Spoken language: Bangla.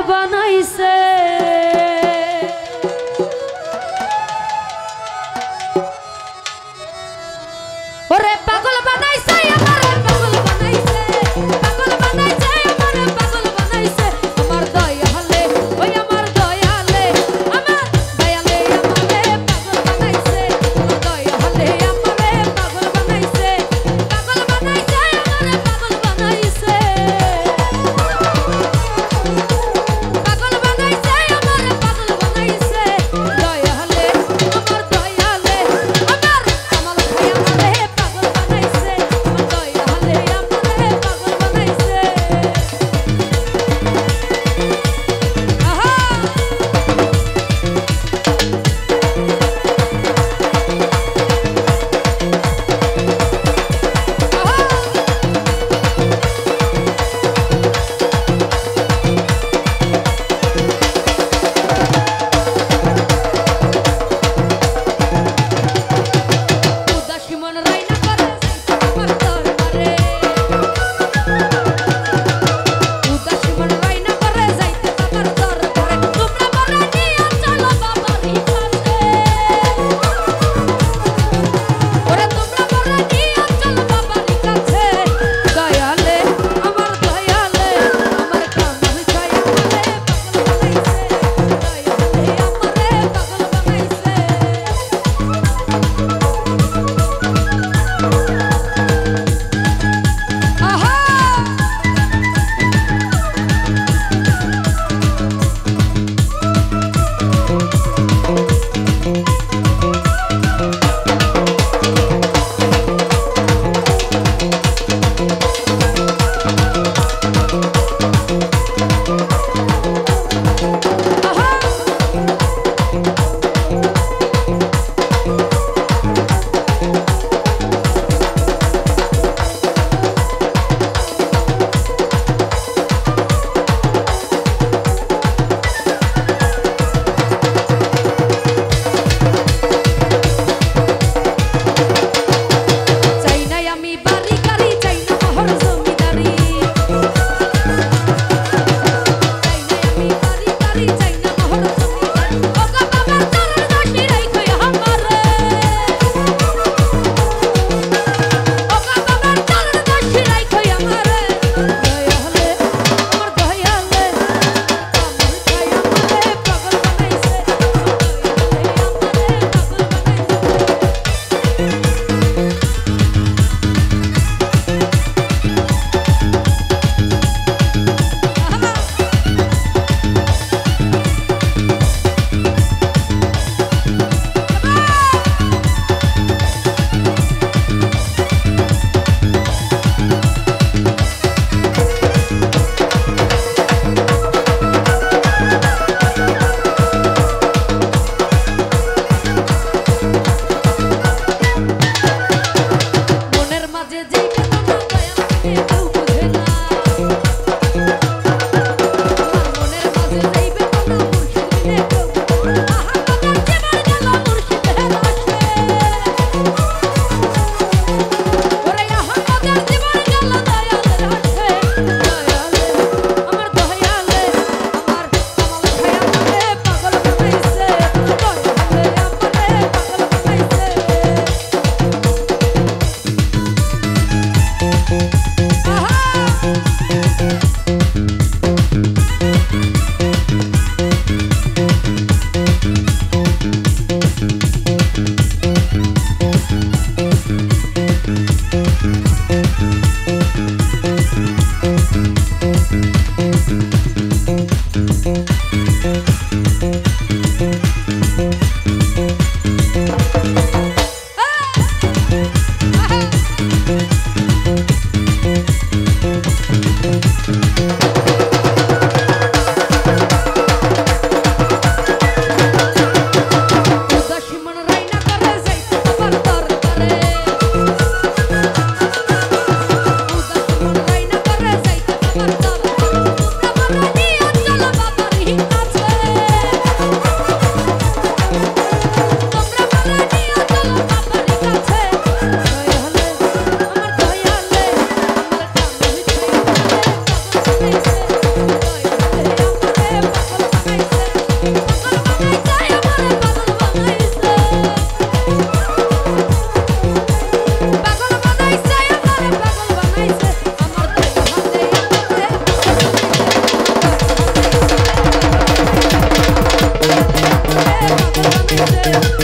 বানাইছে ওরে পাগল বানাইছে আমারে পাগল বানাইছে পাগল বানাইছে আমারে পাগল বানাইছে আমার দয়ালে ওই আমার দয়ালে আমার দয়ালে আমারে পাগল বানাইছে আমার দয়ালে আমারে পাগল বানাইছে পাগল বানাইছে আমারে পাগল বানাইছে পাগল বানাইছে আমারে পাগল বানাইছে দয়ালে আমার দয়ালে আমার কামাল ভাই আমারে পাগল বানাইছে আমার দয়ালে আমারে পাগল বানাইছে আহা উদাসী মন রাইনা করে আমার দরবারে উদাসী মন রাইনা করে যাইতে আমার দরবারে তোমরা বড় নিয়া চলো বাবারই কাছে ওরে তোমরা বড় নিয়া চলো বাবারই কাছে দয়ালে আমার দয়ালে আমার কামাল চাই আমারে পাগল বানাইছে দয়ালে আমারে পাগল বানাইছে আহা চাই না আমি বাড়ি গাড়ি চাই না মোহর জমিদারি চাই না আমি বাড়ি গাড়ি চাই না মোহর জমিদারি ওগো বাবার চরণ দাসী রাইখো আমারে ওগো বাবার চরণ দাসী রাইখো আমারে দয়ালে আমার দয়ালে কামাল চাই আমারে পাগল বানাইছে দয়ালে আমারে পাগল বানাইছে মনের মাঝে যেই বেদনা দয়াল তুমি কেউ বুঝে না আমার মনের মাঝে যেই বেদনা মুর্শিদ বিনে কেউ বুঝে না আহা বাবার জীবন গেল মুর্শিদের লাশে ওরে আহা বাবার জীবন গেল দয়ালের লাশে দয়ালে আমার দয়ালে আমার কামাল ভাই আমারে পাগল বানাইছে দয়ালে আমারে পাগল বানাইছে উদাসী মন রাইনা করে যাইতে আমার দরবারে উদাসী মন রাইনা করে যাইতে আমার দরবারে তোমরা বড় নিয়া চলো বাবারই কাছে তোমরা বড় নিয়া চলো বাবারই কাছে দয়ালে আমার দয়ালে আমার কামাল চাই আমারে পাগল বানাইছে পাগল বানাইছে